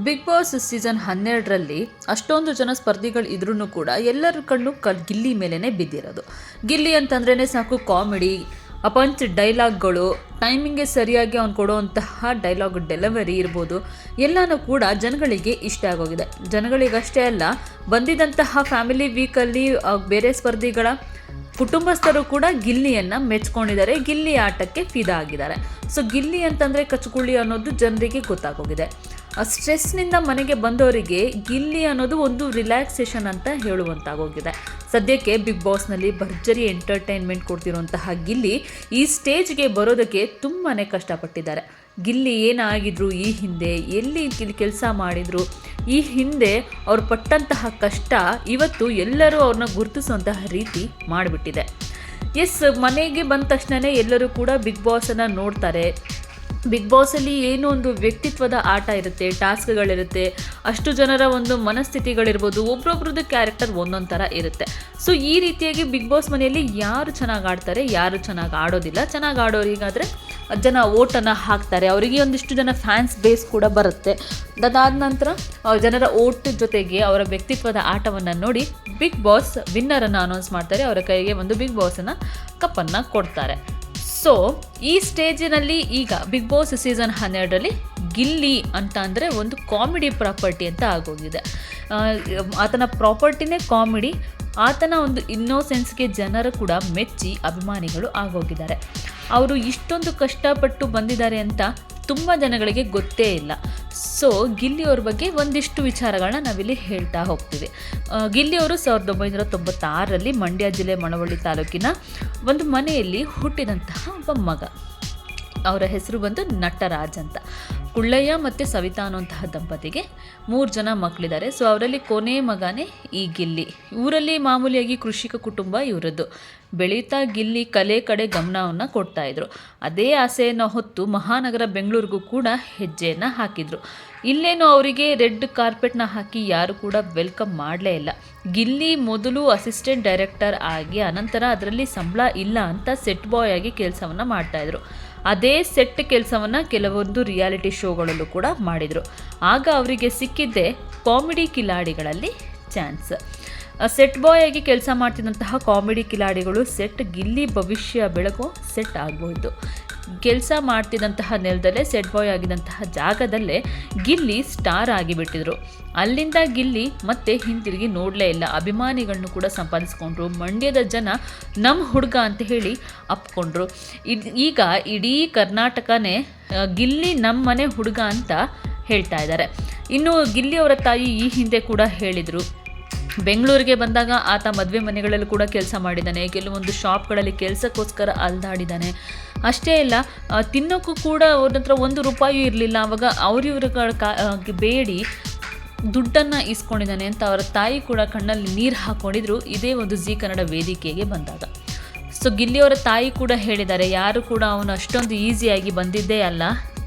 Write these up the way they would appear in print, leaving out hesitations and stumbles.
Big boss season 12ರಲ್ಲಿ ಅಷ್ಟೊಂದು ಜನ ಸ್ಪರ್ಧಿಗಳು ಇದ್ರೂ ಕೂಡ ಎಲ್ಲರ ಕಣ್ಣು ಗಿಲ್ಲಿ ಮೇಲೇ ಬಿದ್ದಿರೋದು. ಗಿಲ್ಲಿ ಅಂತಂದ್ರೇ ಸಾಕು, ಕಾಮಿಡಿ, ಅಪಂಚ್ ಡೈಲಾಗ್ಗಳು, ಟೈಮಿಂಗ್ಗೆ ಸರಿಯಾಗಿ ಅವ್ನು ಕೊಡುವಂತಹ ಡೈಲಾಗ್ ಡೆಲಿವರಿ ಇರ್ಬೋದು, ಎಲ್ಲನೂ ಕೂಡ ಜನಗಳಿಗೆ ಇಷ್ಟ ಆಗೋಗಿದೆ. ಜನಗಳಿಗಷ್ಟೇ ಅಲ್ಲ, ಬಂದಿದ್ದಂತಹ ಫ್ಯಾಮಿಲಿ ವೀಕಲ್ಲಿ ಬೇರೆ ಸ್ಪರ್ಧಿಗಳ ಕುಟುಂಬಸ್ಥರು ಕೂಡ ಗಿಲ್ಲಿಯನ್ನು ಮೆಚ್ಕೊಂಡಿದ್ದಾರೆ, ಗಿಲ್ಲಿ ಆಟಕ್ಕೆ ಫಿದಾ ಆಗಿದ್ದಾರೆ. ಸೊ ಗಿಲ್ಲಿ ಅಂತಂದರೆ ಕಚಗುಳಿ ಅನ್ನೋದು ಜನರಿಗೆ ಗೊತ್ತಾಗೋಗಿದೆ. ಸ್ಟ್ರೆಸ್ನಿಂದ ಮನೆಗೆ ಬಂದವರಿಗೆ ಗಿಲ್ಲಿ ಅನ್ನೋದು ಒಂದು ರಿಲ್ಯಾಕ್ಸೇಷನ್ ಅಂತ ಹೇಳುವಂತಾಗೋಗಿದೆ. ಸದ್ಯಕ್ಕೆ ಬಿಗ್ ಬಾಸ್ನಲ್ಲಿ ಭರ್ಜರಿ ಎಂಟರ್ಟೈನ್ಮೆಂಟ್ ಕೊಡ್ತಿರುವಂತಹ ಗಿಲ್ಲಿ ಈ ಸ್ಟೇಜ್ಗೆ ಬರೋದಕ್ಕೆ ತುಂಬಾ ಕಷ್ಟಪಟ್ಟಿದ್ದಾರೆ. ಗಿಲ್ಲಿ ಏನಾಗಿದ್ರು ಈ ಹಿಂದೆ, ಎಲ್ಲಿ ಕೆಲಸ ಮಾಡಿದರು, ಈ ಹಿಂದೆ ಅವ್ರು ಪಟ್ಟಂತಹ ಕಷ್ಟ ಇವತ್ತು ಎಲ್ಲರೂ ಅವ್ರನ್ನ ಗುರುತಿಸುವಂತಹ ರೀತಿ ಮಾಡಿಬಿಟ್ಟಿದೆ. ಮನೆಗೆ ಬಂದ ತಕ್ಷಣವೇ ಎಲ್ಲರೂ ಕೂಡ ಬಿಗ್ ಬಾಸನ್ನು ನೋಡ್ತಾರೆ. ಬಿಗ್ ಬಾಸಲ್ಲಿ ಏನೋ ಒಂದು ವ್ಯಕ್ತಿತ್ವದ ಆಟ ಇರುತ್ತೆ, ಟಾಸ್ಕ್ಗಳಿರುತ್ತೆ, ಅಷ್ಟು ಜನರ ಒಂದು ಮನಸ್ಥಿತಿಗಳಿರ್ಬೋದು, ಒಬ್ರೊಬ್ರದ್ದು ಕ್ಯಾರೆಕ್ಟರ್ ಒಂದೊಂದು ಥರ ಇರುತ್ತೆ. ಸೊ ಈ ರೀತಿಯಾಗಿ ಬಿಗ್ ಬಾಸ್ ಮನೆಯಲ್ಲಿ ಯಾರು ಚೆನ್ನಾಗಿ ಆಡ್ತಾರೆ, ಯಾರು ಚೆನ್ನಾಗಿ ಆಡೋದಿಲ್ಲ, ಚೆನ್ನಾಗಿ ಆಡೋರಿಗಾದರೆ ಜನ ಓಟನ್ನು ಹಾಕ್ತಾರೆ, ಅವರಿಗೆ ಒಂದಿಷ್ಟು ಜನ ಫ್ಯಾನ್ಸ್ ಬೇಸ್ ಕೂಡ ಬರುತ್ತೆ. ಅದಾದ ನಂತರ ಜನರ ಓಟ್ ಜೊತೆಗೆ ಅವರ ವ್ಯಕ್ತಿತ್ವದ ಆಟವನ್ನು ನೋಡಿ ಬಿಗ್ ಬಾಸ್ ವಿನ್ನರನ್ನು ಅನೌನ್ಸ್ ಮಾಡ್ತಾರೆ, ಅವರ ಕೈಗೆ ಒಂದು ಬಿಗ್ ಬಾಸನ್ನು ಕಪ್ಪನ್ನು ಕೊಡ್ತಾರೆ. ಸೊ ಈ ಸ್ಟೇಜಿನಲ್ಲಿ ಈಗ ಬಿಗ್ ಬಾಸ್ ಸೀಸನ್ 12ರಲ್ಲಿ ಗಿಲ್ಲಿ ಅಂತ ಅಂದರೆ ಒಂದು ಕಾಮಿಡಿ ಪ್ರಾಪರ್ಟಿ ಅಂತ ಆಗೋಗಿದೆ. ಆತನ ಪ್ರಾಪರ್ಟಿನೇ ಕಾಮಿಡಿ, ಆತನ ಒಂದು ಇನ್ನೋಸೆನ್ಸ್ಗೆ ಜನರು ಕೂಡ ಮೆಚ್ಚಿ ಅಭಿಮಾನಿಗಳು ಆಗೋಗಿದ್ದಾರೆ. ಅವರು ಇಷ್ಟೊಂದು ಕಷ್ಟಪಟ್ಟು ಬಂದಿದ್ದಾರೆ ಅಂತ ತುಂಬ ಜನಗಳಿಗೆ ಗೊತ್ತೇ ಇಲ್ಲ. ಸೊ ಗಿಲ್ಲಿಯವ್ರ ಬಗ್ಗೆ ಒಂದಿಷ್ಟು ವಿಚಾರಗಳನ್ನ ನಾವಿಲ್ಲಿ ಹೇಳ್ತಾ ಹೋಗ್ತೀವಿ. ಗಿಲ್ಲಿಯವರು 1996ರಲ್ಲಿ ಮಂಡ್ಯ ಜಿಲ್ಲೆ ಮಳವಳ್ಳಿ ತಾಲೂಕಿನ ಒಂದು ಮನೆಯಲ್ಲಿ ಹುಟ್ಟಿದಂತಹ ಒಬ್ಬ ಮಗ. ಅವರ ಹೆಸರು ಬಂದು ನಟರಾಜ್ ಅಂತ. ಕುಳ್ಳಯ್ಯ ಮತ್ತು ಸವಿತಾ ಅನ್ನುವಂತಹ ದಂಪತಿಗೆ 3 ಜನ ಮಕ್ಕಳಿದ್ದಾರೆ. ಸೊ ಅವರಲ್ಲಿ ಕೊನೆ ಮಗನೇ ಈ ಗಿಲ್ಲಿ. ಊರಲ್ಲಿ ಮಾಮೂಲಿಯಾಗಿ ಕೃಷಿಕ ಕುಟುಂಬ ಇವರದ್ದು. ಬೆಳೀತಾ ಗಿಲ್ಲಿ ಕಲೆ ಕಡೆ ಗಮನವನ್ನು ಕೊಡ್ತಾಯಿದ್ರು. ಅದೇ ಆಸೆಯನ್ನು ಹೊತ್ತು ಮಹಾನಗರ ಬೆಂಗಳೂರಿಗೂ ಕೂಡ ಹೆಜ್ಜೆಯನ್ನು ಹಾಕಿದರು. ಇಲ್ಲೇನೋ ಅವರಿಗೆ ರೆಡ್ ಕಾರ್ಪೆಟ್ನ ಹಾಕಿ ಯಾರು ಕೂಡ ವೆಲ್ಕಮ್ ಮಾಡಲೇ ಇಲ್ಲ. ಗಿಲ್ಲಿ ಮೊದಲು ಅಸಿಸ್ಟೆಂಟ್ ಡೈರೆಕ್ಟರ್ ಆಗಿ, ಅನಂತರ ಅದರಲ್ಲಿ ಸಂಬಳ ಇಲ್ಲ ಅಂತ ಸೆಟ್ ಬಾಯ್ ಆಗಿ ಕೆಲಸವನ್ನು ಮಾಡ್ತಾಯಿದ್ರು. ಅದೇ ಸೆಟ್ ಕೆಲಸವನ್ನು ಕೆಲವೊಂದು ರಿಯಾಲಿಟಿ ಶೋಗಳಲ್ಲೂ ಕೂಡ ಮಾಡಿದರು. ಆಗ ಅವರಿಗೆ ಸಿಕ್ಕಿದ್ದೇ ಕಾಮಿಡಿ ಕಿಲಾಡಿಗಳಲ್ಲಿ ಚಾನ್ಸ್. ಸೆಟ್ ಬಾಯ್ ಆಗಿ ಕೆಲಸ ಮಾಡ್ತಿದ್ದಂತಹ ಕಾಮಿಡಿ ಕಿಲಾಡಿಗಳು ಸೆಟ್ ಗಿಲ್ಲಿ ಭವಿಷ್ಯ ಬೆಳಗೋ ಸೆಟ್ ಆಗ್ಬೋದು. ಕೆಲಸ ಮಾಡ್ತಿದ್ದಂತಹ ನೆಲದಲ್ಲೇ ಸೆಟ್ ಬಾಯ್ ಆಗಿದ್ದಂತಹ ಜಾಗದಲ್ಲೇ ಗಿಲ್ಲಿ ಸ್ಟಾರ್ ಆಗಿಬಿಟ್ಟಿದ್ರು. ಅಲ್ಲಿಂದ ಗಿಲ್ಲಿ ಮತ್ತೆ ಹಿಂತಿರುಗಿ ನೋಡಲೇ ಇಲ್ಲ. ಅಭಿಮಾನಿಗಳನ್ನು ಕೂಡ ಸಂಪಾದಿಸ್ಕೊಂಡ್ರು. ಮಂಡ್ಯದ ಜನ ನಮ್ಮ ಹುಡುಗ ಅಂತ ಹೇಳಿ ಅಪ್ಕೊಂಡ್ರು. ಈಗ ಇಡೀ ಕರ್ನಾಟಕನೇ ಗಿಲ್ಲಿ ನಮ್ಮ ಮನೆ ಹುಡುಗ ಅಂತ ಹೇಳ್ತಾ ಇದ್ದಾರೆ. ಇನ್ನು ಗಿಲ್ಲಿಯವರ ತಾಯಿ ಈ ಹಿಂದೆ ಕೂಡ ಹೇಳಿದರು, ಬೆಂಗಳೂರಿಗೆ ಬಂದಾಗ ಆತ ಮದುವೆ ಮನೆಗಳಲ್ಲೂ ಕೂಡ ಕೆಲಸ ಮಾಡಿದ್ದಾನೆ, ಕೆಲವೊಂದು ಶಾಪ್ಗಳಲ್ಲಿ ಕೆಲಸಕ್ಕೋಸ್ಕರ ಅಲ್ದಾಡಿದ್ದಾನೆ. ಅಷ್ಟೇ ಇಲ್ಲ, ತಿನ್ನೋಕ್ಕೂ ಕೂಡ ಅವ್ರ ಹತ್ರ ₹1 ಇರಲಿಲ್ಲ. ಆವಾಗ ಅವ್ರಿವ್ರ ಬೇಡಿ ದುಡ್ಡನ್ನು ಇಸ್ಕೊಂಡಿದ್ದಾನೆ ಅಂತ ಅವರ ತಾಯಿ ಕೂಡ ಕಣ್ಣಲ್ಲಿ ನೀರು ಹಾಕ್ಕೊಂಡಿದ್ರು ಇದೇ ಒಂದು ಜೀ ಕನ್ನಡ ವೇದಿಕೆಗೆ ಬಂದಾಗ. ಸೊ ಗಿಲ್ಲಿಯವರ ತಾಯಿ ಕೂಡ ಹೇಳಿದ್ದಾರೆ, ಯಾರು ಕೂಡ ಅವನು ಅಷ್ಟೊಂದು ಈಸಿಯಾಗಿ ಬಂದಿದ್ದೇ ಅಲ್ಲ.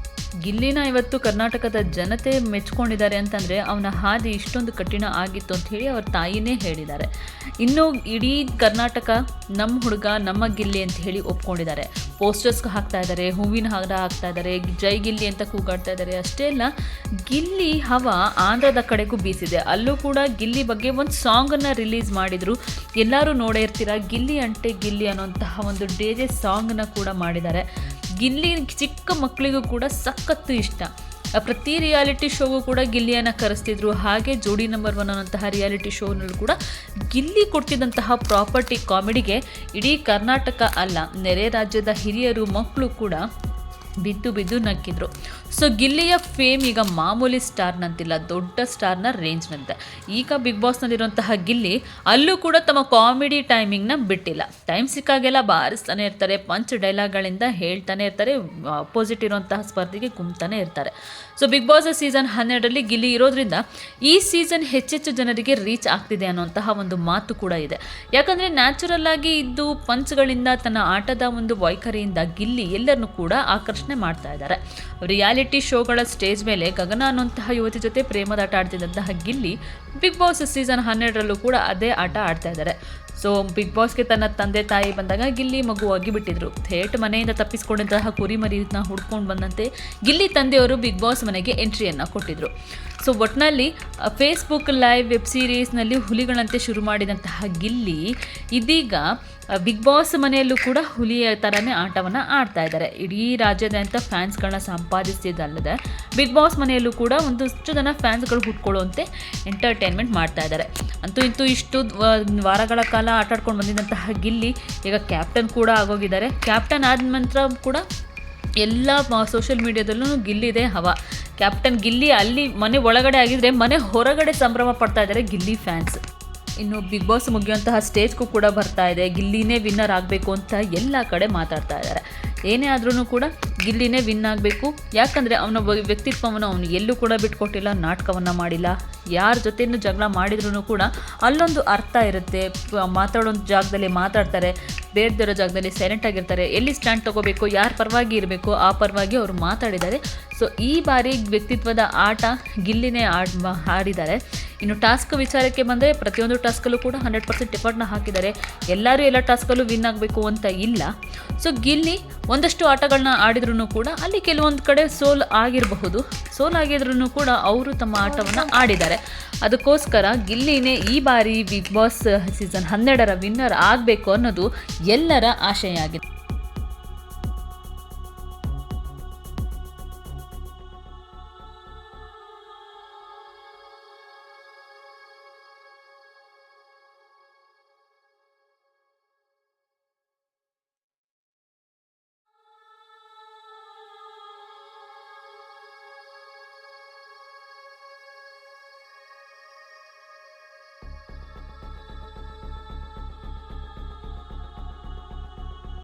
ಗಿಲ್ಲಿನ ಇವತ್ತು ಕರ್ನಾಟಕದ ಜನತೆ ಮೆಚ್ಕೊಂಡಿದ್ದಾರೆ ಅಂತಂದರೆ ಅವನ ಹಾದಿ ಇಷ್ಟೊಂದು ಕಠಿಣ ಆಗಿತ್ತು ಅಂತ ಹೇಳಿ ಅವ್ರ ತಾಯಿನೇ ಹೇಳಿದ್ದಾರೆ. ಇನ್ನು ಇಡೀ ಕರ್ನಾಟಕ ನಮ್ಮ ಹುಡುಗ ನಮ್ಮ ಗಿಲ್ಲಿ ಅಂತ ಹೇಳಿ ಒಪ್ಕೊಂಡಿದ್ದಾರೆ. ಪೋಸ್ಟರ್ಸ್ ಹಾಕ್ತಾ ಇದ್ದಾರೆ, ಹೂವಿನ ಹಾರ ಹಾಕ್ತಾ ಇದ್ದಾರೆ, ಜೈ ಗಿಲ್ಲಿ ಅಂತ ಕೂಗಾಡ್ತಾ ಇದ್ದಾರೆ. ಅಷ್ಟೇ ಅಲ್ಲ, ಗಿಲ್ಲಿ ಹವಾ ಆಂಧ್ರದ ಕಡೆಗೂ ಬೀಸಿದೆ. ಅಲ್ಲೂ ಕೂಡ ಗಿಲ್ಲಿ ಬಗ್ಗೆ ಒಂದು ಸಾಂಗನ್ನು ರಿಲೀಸ್ ಮಾಡಿದರು. ಎಲ್ಲರೂ ನೋಡೇ ಇರ್ತೀರ, ಗಿಲ್ಲಿ ಅಂಟೆ ಗಿಲ್ಲಿ ಅನ್ನೋಂತಹ ಒಂದು DJ ಸಾಂಗನ್ನು ಕೂಡ ಮಾಡಿದ್ದಾರೆ. ಗಿಲ್ಲಿ ಚಿಕ್ಕ ಮಕ್ಕಳಿಗೂ ಕೂಡ ಸಖತ್ತು ಇಷ್ಟ. ಪ್ರತಿ ರಿಯಾಲಿಟಿ ಶೋಗೂ ಕೂಡ ಗಿಲ್ಲಿಯನ್ನು ಕರೆಸ್ತಿದ್ರು. ಹಾಗೆ ಜೋಡಿ ನಂಬರ್ 1 ಅನ್ನೋಂತಹ ರಿಯಾಲಿಟಿ ಶೋನಲ್ಲೂ ಕೂಡ ಗಿಲ್ಲಿ ಕೊಡ್ತಿದ್ದಂತಹ ಪ್ರಾಪರ್ಟಿ ಕಾಮಿಡಿಗೆ ಇಡೀ ಕರ್ನಾಟಕ ಅಲ್ಲ, ನೆರೆ ರಾಜ್ಯದ ಹಿರಿಯರು ಮಕ್ಕಳು ಕೂಡ ಬಿದ್ದು ನಕ್ಕಿದ್ರು. ಸೊ ಗಿಲ್ಲಿಯ ಫೇಮ್ ಈಗ ಮಾಮೂಲಿ ಸ್ಟಾರ್ನಂತಿಲ್ಲ, ದೊಡ್ಡ ಸ್ಟಾರ್ನ ರೇಂಜ್ನಂತೆ. ಈಗ ಬಿಗ್ ಬಾಸ್ನಲ್ಲಿರುವಂತಹ ಗಿಲ್ಲಿ ಅಲ್ಲೂ ಕೂಡ ತಮ್ಮ ಕಾಮಿಡಿ ಟೈಮಿಂಗ್ನ ಬಿಟ್ಟಿಲ್ಲ. ಟೈಮ್ ಸಿಕ್ಕಾಗೆಲ್ಲ ಬಾರಿಸ್ತಾನೆ ಇರ್ತಾರೆ, ಪಂಚ್ ಡೈಲಾಗ್ಗಳಿಂದ ಹೇಳ್ತಾನೆ ಇರ್ತಾರೆ, ಅಪೋಸಿಟ್ ಇರುವಂತಹ ಸ್ಪರ್ಧೆಗೆ ಗುಮ್ತಾನೆ ಇರ್ತಾರೆ. ಸೊ ಬಿಗ್ ಬಾಸ್ ಸೀಸನ್ 12ರಲ್ಲಿ ಗಿಲ್ಲಿ ಇರೋದ್ರಿಂದ ಈ ಸೀಸನ್ ಹೆಚ್ಚೆಚ್ಚು ಜನರಿಗೆ ರೀಚ್ ಆಗ್ತಿದೆ ಅನ್ನೋಂತಹ ಒಂದು ಮಾತು ಕೂಡ ಇದೆ. ಯಾಕಂದರೆ ನ್ಯಾಚುರಲ್ ಆಗಿ ಇದ್ದು ಪಂಚ್ಗಳಿಂದ, ತನ್ನ ಆಟದ ಒಂದು ವೈಖರಿಯಿಂದ ಗಿಲ್ಲಿ ಎಲ್ಲರನ್ನೂ ಕೂಡ ಆಕರ್ಷಣೆ ಮಾಡ್ತಾ ಇದ್ದಾರೆ. ರಿಯಾಲಿಟಿ ಶೋಗಳ ಸ್ಟೇಜ್ ಮೇಲೆ ಗಗನ ಅನ್ನುವಂತಹ ಯುವತಿ ಜೊತೆ ಪ್ರೇಮದ ಆಟ ಆಡ್ತಿದ್ದಂತಹ ಗಿಲ್ಲಿ ಬಿಗ್ ಬಾಸ್ ಸೀಸನ್ 12ರಲ್ಲೂ ಕೂಡ ಅದೇ ಆಟ ಆಡ್ತಾ ಇದ್ದಾರೆ. ಸೊ ಬಿಗ್ ಬಾಸ್ಗೆ ತನ್ನ ತಂದೆ ತಾಯಿ ಬಂದಾಗ ಗಿಲ್ಲಿ ಮಗುವಾಗಿ ಬಿಟ್ಟಿದ್ರು. ಥೇಟ್ ಮನೆಯಿಂದ ತಪ್ಪಿಸ್ಕೊಂಡಂತಹ ಕುರಿಮರಿನ ಹುಡ್ಕೊಂಡು ಬಂದಂತೆ ಗಿಲ್ಲಿ ತಂದೆಯವರು ಬಿಗ್ ಬಾಸ್ ಮನೆಗೆ ಎಂಟ್ರಿಯನ್ನು ಕೊಟ್ಟಿದ್ರು. ಸೊ ಒಟ್ಟಿನಲ್ಲಿ ಫೇಸ್ಬುಕ್ ಲೈವ್ ವೆಬ್ ಸೀರೀಸ್ನಲ್ಲಿ ಹುಲಿಗಳಂತೆ ಶುರು ಮಾಡಿದಂತಹ ಗಿಲ್ಲಿ ಇದೀಗ ಬಿಗ್ ಬಾಸ್ ಮನೆಯಲ್ಲೂ ಕೂಡ ಹುಲಿಯ ಥರನೇ ಆಟವನ್ನು ಆಡ್ತಾ ಇದ್ದಾರೆ. ಇಡೀ ರಾಜ್ಯಾದ್ಯಂತ ಫ್ಯಾನ್ಸ್ಗಳನ್ನ ಸಂಪಾದಿಸಿದ್ದಲ್ಲದೆ ಬಿಗ್ ಬಾಸ್ ಮನೆಯಲ್ಲೂ ಕೂಡ ಒಂದಷ್ಟು ಜನ ಫ್ಯಾನ್ಸ್ಗಳು ಹುಟ್ಕೊಳ್ಳುವಂತೆ ಎಂಟರ್ಟೈನ್ಮೆಂಟ್ ಮಾಡ್ತಾ ಇದ್ದಾರೆ. ಅಂತೂ ಇಂತೂ ಇಷ್ಟು ವಾರಗಳ ಕಾಲ ಆಟಾಡ್ಕೊಂಡು ಬಂದಿದ್ದಂತಹ ಗಿಲ್ಲಿ ಈಗ ಕ್ಯಾಪ್ಟನ್ ಕೂಡ ಆಗೋಗಿದ್ದಾರೆ. ಕ್ಯಾಪ್ಟನ್ ಆದ ನಂತರ ಕೂಡ ಎಲ್ಲ ಸೋಷಿಯಲ್ ಮೀಡಿಯಾದಲ್ಲೂ ಗಿಲ್ಲಿದೆ ಹವಾ. ಕ್ಯಾಪ್ಟನ್ ಗಿಲ್ಲಿ ಅಲ್ಲಿ ಮನೆ ಒಳಗಡೆ ಆಗಿದ್ರೆ ಮನೆ ಹೊರಗಡೆ ಸಂಭ್ರಮ ಪಡ್ತಾ ಇದ್ದಾರೆ ಗಿಲ್ಲಿ ಫ್ಯಾನ್ಸ್. ಇನ್ನು ಬಿಗ್ ಬಾಸ್ ಮುಗಿಯುವಂತಹ ಸ್ಟೇಜ್ಗೂ ಕೂಡ ಬರ್ತಾ ಇದೆ. ಗಿಲ್ಲಿನೇ ವಿನ್ನರ್ ಆಗಬೇಕು ಅಂತ ಎಲ್ಲ ಕಡೆ ಮಾತಾಡ್ತಾ ಇದ್ದಾರೆ. ಏನೇ ಆದ್ರೂ ಕೂಡ ಗಿಲ್ಲಿನೇ ವಿನ್ ಆಗಬೇಕು. ಯಾಕಂದರೆ ಅವನ ವ್ಯಕ್ತಿತ್ವವನ್ನು ಅವನು ಎಲ್ಲೂ ಕೂಡ ಬಿಟ್ಕೊಟ್ಟಿಲ್ಲ, ನಾಟಕವನ್ನು ಮಾಡಿಲ್ಲ. ಯಾರ ಜೊತೆನೂ ಜಗಳ ಮಾಡಿದ್ರೂ ಕೂಡ ಅಲ್ಲೊಂದು ಅರ್ಥ ಇರುತ್ತೆ. ಮಾತಾಡೋ ಜಾಗದಲ್ಲಿ ಮಾತಾಡ್ತಾರೆ, ಬೇಡದಿರೋ ಜಾಗದಲ್ಲಿ ಸೈಲೆಂಟ್ ಆಗಿರ್ತಾರೆ. ಎಲ್ಲಿ ಸ್ಟ್ಯಾಂಡ್ ತೊಗೋಬೇಕು, ಯಾರ ಪರವಾಗಿ ಇರಬೇಕು ಆ ಪರವಾಗಿ ಅವರು ಮಾತಾಡಿದ್ದಾರೆ. ಸೊ ಈ ಬಾರಿ ವ್ಯಕ್ತಿತ್ವದ ಆಟ ಗಿಲ್ಲಿನೇ ಆಡಿದ್ದಾರೆ. ಇನ್ನು ಟಾಸ್ಕ್ ವಿಚಾರಕ್ಕೆ ಬಂದರೆ ಪ್ರತಿಯೊಂದು ಟಾಸ್ಕಲ್ಲೂ ಕೂಡ 100% ಎಫರ್ಟ್ನ ಹಾಕಿದ್ದಾರೆ. ಎಲ್ಲರೂ ಎಲ್ಲ ಟಾಸ್ಕಲ್ಲೂ ವಿನ್ ಆಗಬೇಕು ಅಂತ ಇಲ್ಲ. ಸೊ ಗಿಲ್ಲಿ ಒಂದಷ್ಟು ಆಟಗಳನ್ನ ಆಡಿದ್ರೂ ಕೂಡ ಅಲ್ಲಿ ಕೆಲವೊಂದು ಕಡೆ ಸೋಲ್ ಆಗಿದ್ರೂ ಕೂಡ ಅವರು ತಮ್ಮ ಆಟವನ್ನು ಆಡಿದ್ದಾರೆ. ಅದಕ್ಕೋಸ್ಕರ ಗಿಲ್ಲಿನೇ ಈ ಬಾರಿ ಬಿಗ್ ಬಾಸ್ ಸೀಸನ್ 12ರ ವಿನ್ನರ್ ಆಗಬೇಕು ಅನ್ನೋದು ಎಲ್ಲರ ಆಶಯ ಆಗಿದೆ.